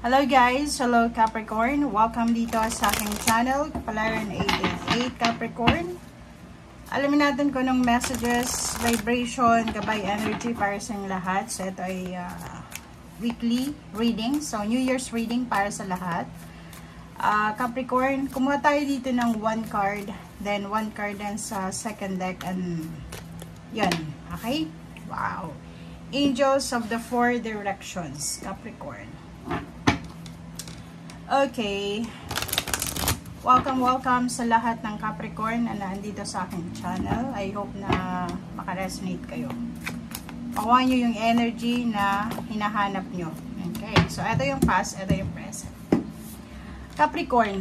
Hello guys! Hello Capricorn! Welcome dito sa aking channel, Kapalaran 888 Capricorn. Alamin natin kung anong messages, vibration, gabay energy para sa inyong lahat. So ito ay weekly reading. So New Year's reading para sa lahat. Capricorn, kumuha tayo dito ng 1 card, then 1 card din sa second deck, and yan. Okay? Wow! Angels of the 4 directions, Capricorn. Okay. Welcome sa lahat ng Capricorn na nandito sa aking channel. I hope na makaresonate kayo. Pakuha nyo yung energy na hinahanap nyo. Okay. So, ito yung past, ito yung present. Capricorn,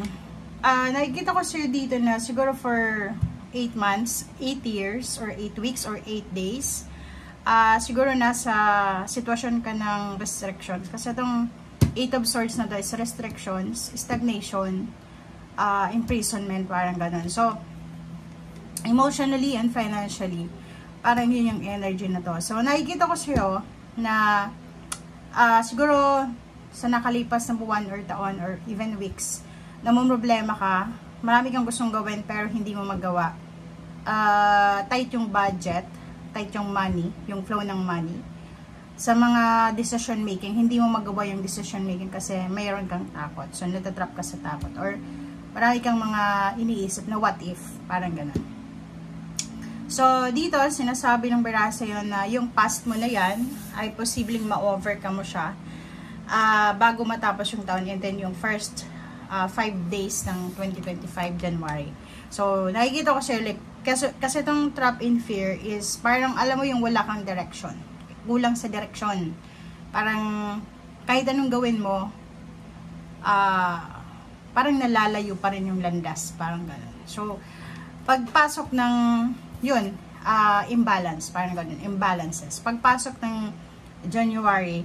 nakikita ko sa'yo dito na siguro for 8 months, 8 years, or 8 weeks, or 8 days, siguro nasa sitwasyon ka ng restrictions. Kasi itong 8 of Swords na to is restrictions, stagnation, imprisonment, parang ganun. So, emotionally and financially, parang yun yung energy na to. So, nakikita ko sa'yo na siguro sa nakalipas na buwan or taon or even weeks, namumroblema ka, marami kang gustong gawin pero hindi mo magawa. Tight yung budget, tight yung money, yung flow ng money. Sa mga decision making, hindi mo magawa yung decision making kasi mayroon kang takot. So, natatrap ka sa takot. Or, marami kang mga iniisip na what if. Parang ganun. So, dito, sinasabi ng Berasa yun na yung past mo na yan ay posibleng ma-overcome mo siya bago matapos yung taon. And then, yung first 5 days ng 2025 January. So, nakikita ko sa'yo, like, kasi itong trap in fear is parang alam mo yung wala kang direction. Kulang sa direksyon. Parang kahit anong gawin mo, parang nalalayo pa rin yung landas. Parang gano'n. So, pagpasok ng, yun, imbalance. Parang gano'n, imbalances. Pagpasok ng January,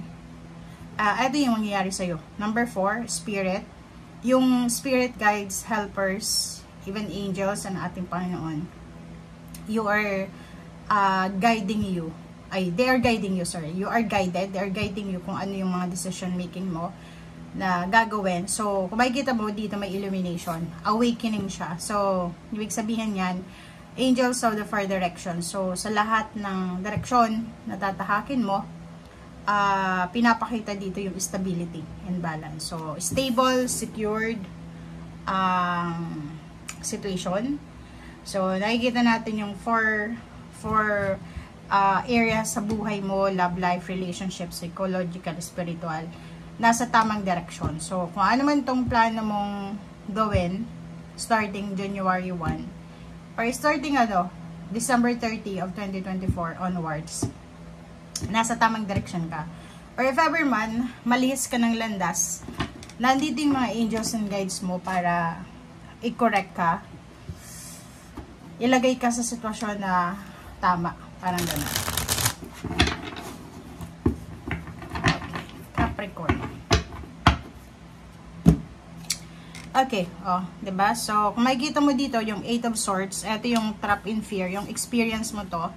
ito yung mangyayari sa'yo. Number 4, spirit. Yung spirit guides, helpers, even angels, and ating Panginoon. You are guiding you. They are guiding you, sorry. You are guided. They are guiding you kung ano yung mga decision making mo na gagawin. So, kung makikita mo, dito may illumination. Awakening siya. So, ibig sabihin yan, angels of the 4 directions. So, sa lahat ng direksyon na tatahakin mo, pinapakita dito yung stability and balance. So, stable, secured situation. So, nakikita natin yung 4 area sa buhay mo, love life, relationship, psychological, spiritual, nasa tamang direksyon. So, kung ano man tong plano mong gawin, starting January 1, or starting December 30 of 2024 onwards, nasa tamang direksyon ka. Or if ever man, malihis ka ng landas, nandito yung mga angels and guides mo para i-correct ka, ilagay ka sa sitwasyon na tama. Parang gano'n. Okay. Capricorn. Okay. Diba? So, kung makikita mo dito, yung 8 of Swords, ito yung trap in fear, yung experience mo to,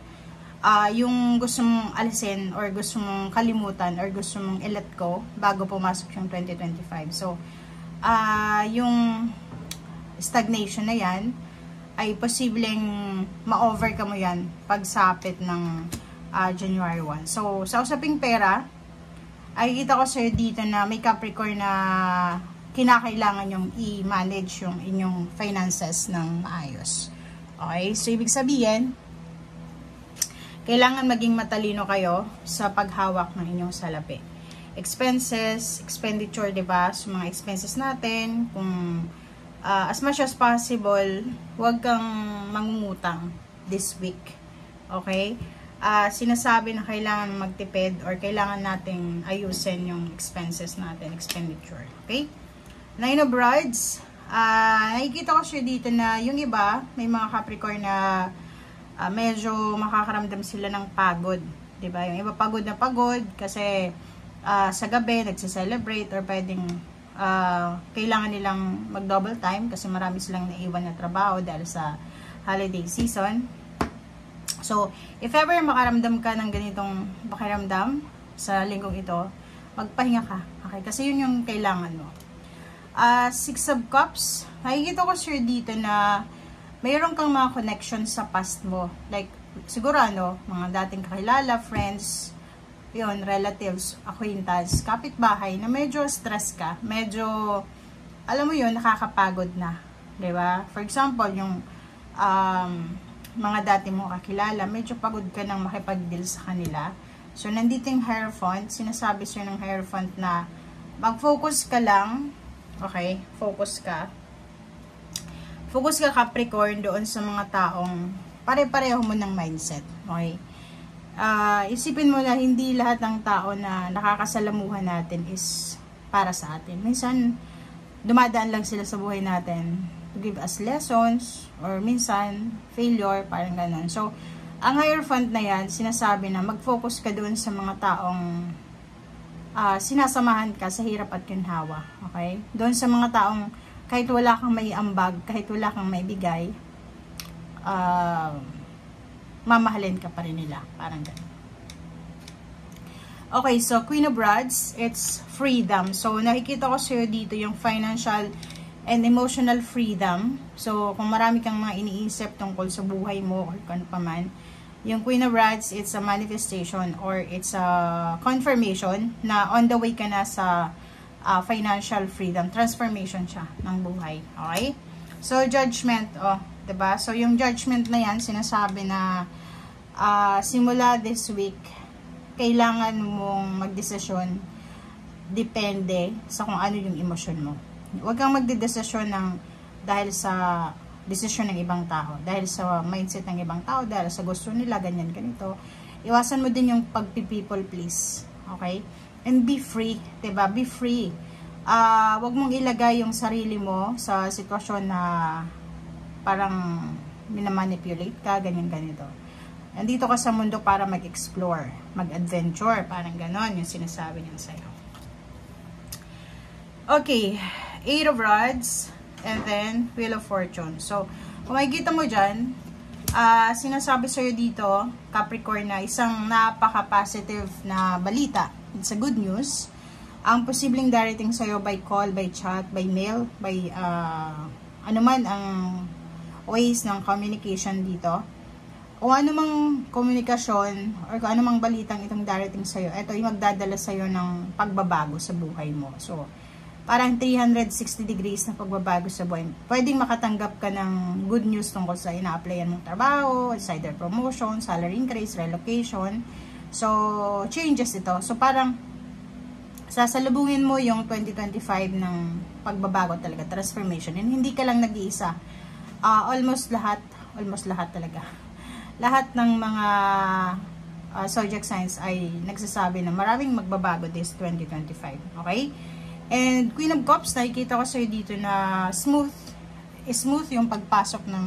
yung gusto mong alisin, or gusto mong kalimutan, or gusto mong i-let go, bago pumasok yung 2025. So, yung stagnation na yan, ay posibleng ma-overcome mo yan pagsapit ng January 1. So, sa usaping pera, ay kita ko sa'yo dito na may Capricorn na kinakailangan yung i-manage yung inyong finances ng maayos. Okay? So, ibig sabihin, kailangan maging matalino kayo sa paghawak ng inyong salapi. Expenses, expenditure, diba? So, mga expenses natin, kung as much as possible, huwag kang mangungutang this week. Okay? Sinasabi na kailangan magtipid or kailangan nating ayusin yung expenses natin, expenditure. Okay? 9 of Rods. Nakikita ko siya dito na yung iba, may mga Capricorn na medyo makakaramdam sila ng pagod. Diba? Yung iba pagod na pagod kasi sa gabi nagse-celebrate or pwedeng kailangan nilang mag-double time kasi marami silang naiwan na trabaho dahil sa holiday season. So, if ever makaramdam ka ng ganitong pakiramdam sa linggong ito, magpahinga ka. Okay? Kasi yun yung kailangan mo. Six of Cups. Nakikita ko sir dito na mayroon kang mga connection sa past mo. Like, siguro mga dating kakilala, friends, yun, relatives, acquaintance, kapitbahay, na medyo stress ka. Medyo, alam mo yun, nakakapagod na. Diba? For example, yung mga dati mo kakilala, medyo pagod ka nang makipag-deal sa kanila. So, nandito yung Hierophant. Sinasabi sir ng Hierophant na mag-focus ka lang. Okay? Focus ka. Focus ka, Capricorn, doon sa mga taong pare-pareho mo ng mindset. Okay? Isipin mo na hindi lahat ng tao na nakakasalamuhan natin is para sa atin. Minsan, dumadaan lang sila sa buhay natin to give us lessons, or minsan, failure, parang ganun. So, ang Hierophant na yan, sinasabi na mag-focus ka doon sa mga taong sinasamahan ka sa hirap at ginhawa. Okay? Doon sa mga taong kahit wala kang may ambag, kahit wala kang may bigay, mamahalin ka pa rin nila. Parang ganun. Okay, so Queen of Rods, it's freedom. So, nakikita ko sa'yo dito yung financial and emotional freedom. So, kung marami kang mga iniisip tungkol sa buhay mo or kung ano pa man, yung Queen of Rods, it's a manifestation or it's a confirmation na on the way ka na sa financial freedom. Transformation siya ng buhay. Okay? So, judgment. Diba? So, yung judgment na yan, sinasabi na simula this week, kailangan mong magdesisyon depende sa kung ano yung emosyon mo. Huwag kang magdedesisyon dahil sa desisyon ng ibang tao, dahil sa mindset ng ibang tao, dahil sa gusto nila, ganyan, ganito. Iwasan mo din yung pagpi-people please. Okay? And be free. Diba? Be free. Huwag mong ilagay yung sarili mo sa sitwasyon na parang minamanipulate ka, ganyan, ganito. Nandito ka sa mundo para mag-explore, mag-adventure, parang ganon yung sinasabi niya sa'yo. Okay, Eight of Rods, and then Wheel of Fortune. So, kung makikita mo dyan, sinasabi sa'yo dito, Capricorn, na isang napaka-positive na balita. It's a good news. Ang posibleng darating sa'yo by call, by chat, by mail, by anuman ang ways ng communication dito. Kung anumang komunikasyon or kung anumang balitang itong darating sa'yo, ito yung magdadala sa'yo ng pagbabago sa buhay mo. So, parang 360 degrees na pagbabago sa buhay. Pwedeng makatanggap ka ng good news tungkol sa ina-applyan mong trabaho, either promotion, salary increase, relocation. So, changes ito. So, parang sasalubungin mo yung 2025 ng pagbabago talaga, transformation. And hindi ka lang nag-iisa. Almost lahat talaga. Lahat ng mga zodiac signs ay nagsasabi na maraming magbabago this 2025. Okay? And Queen of Cups, nakikita ko sa'yo dito na smooth yung pagpasok ng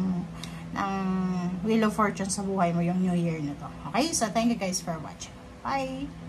Wheel of Fortune sa buhay mo yung New Year na to. Okay? So, thank you guys for watching. Bye!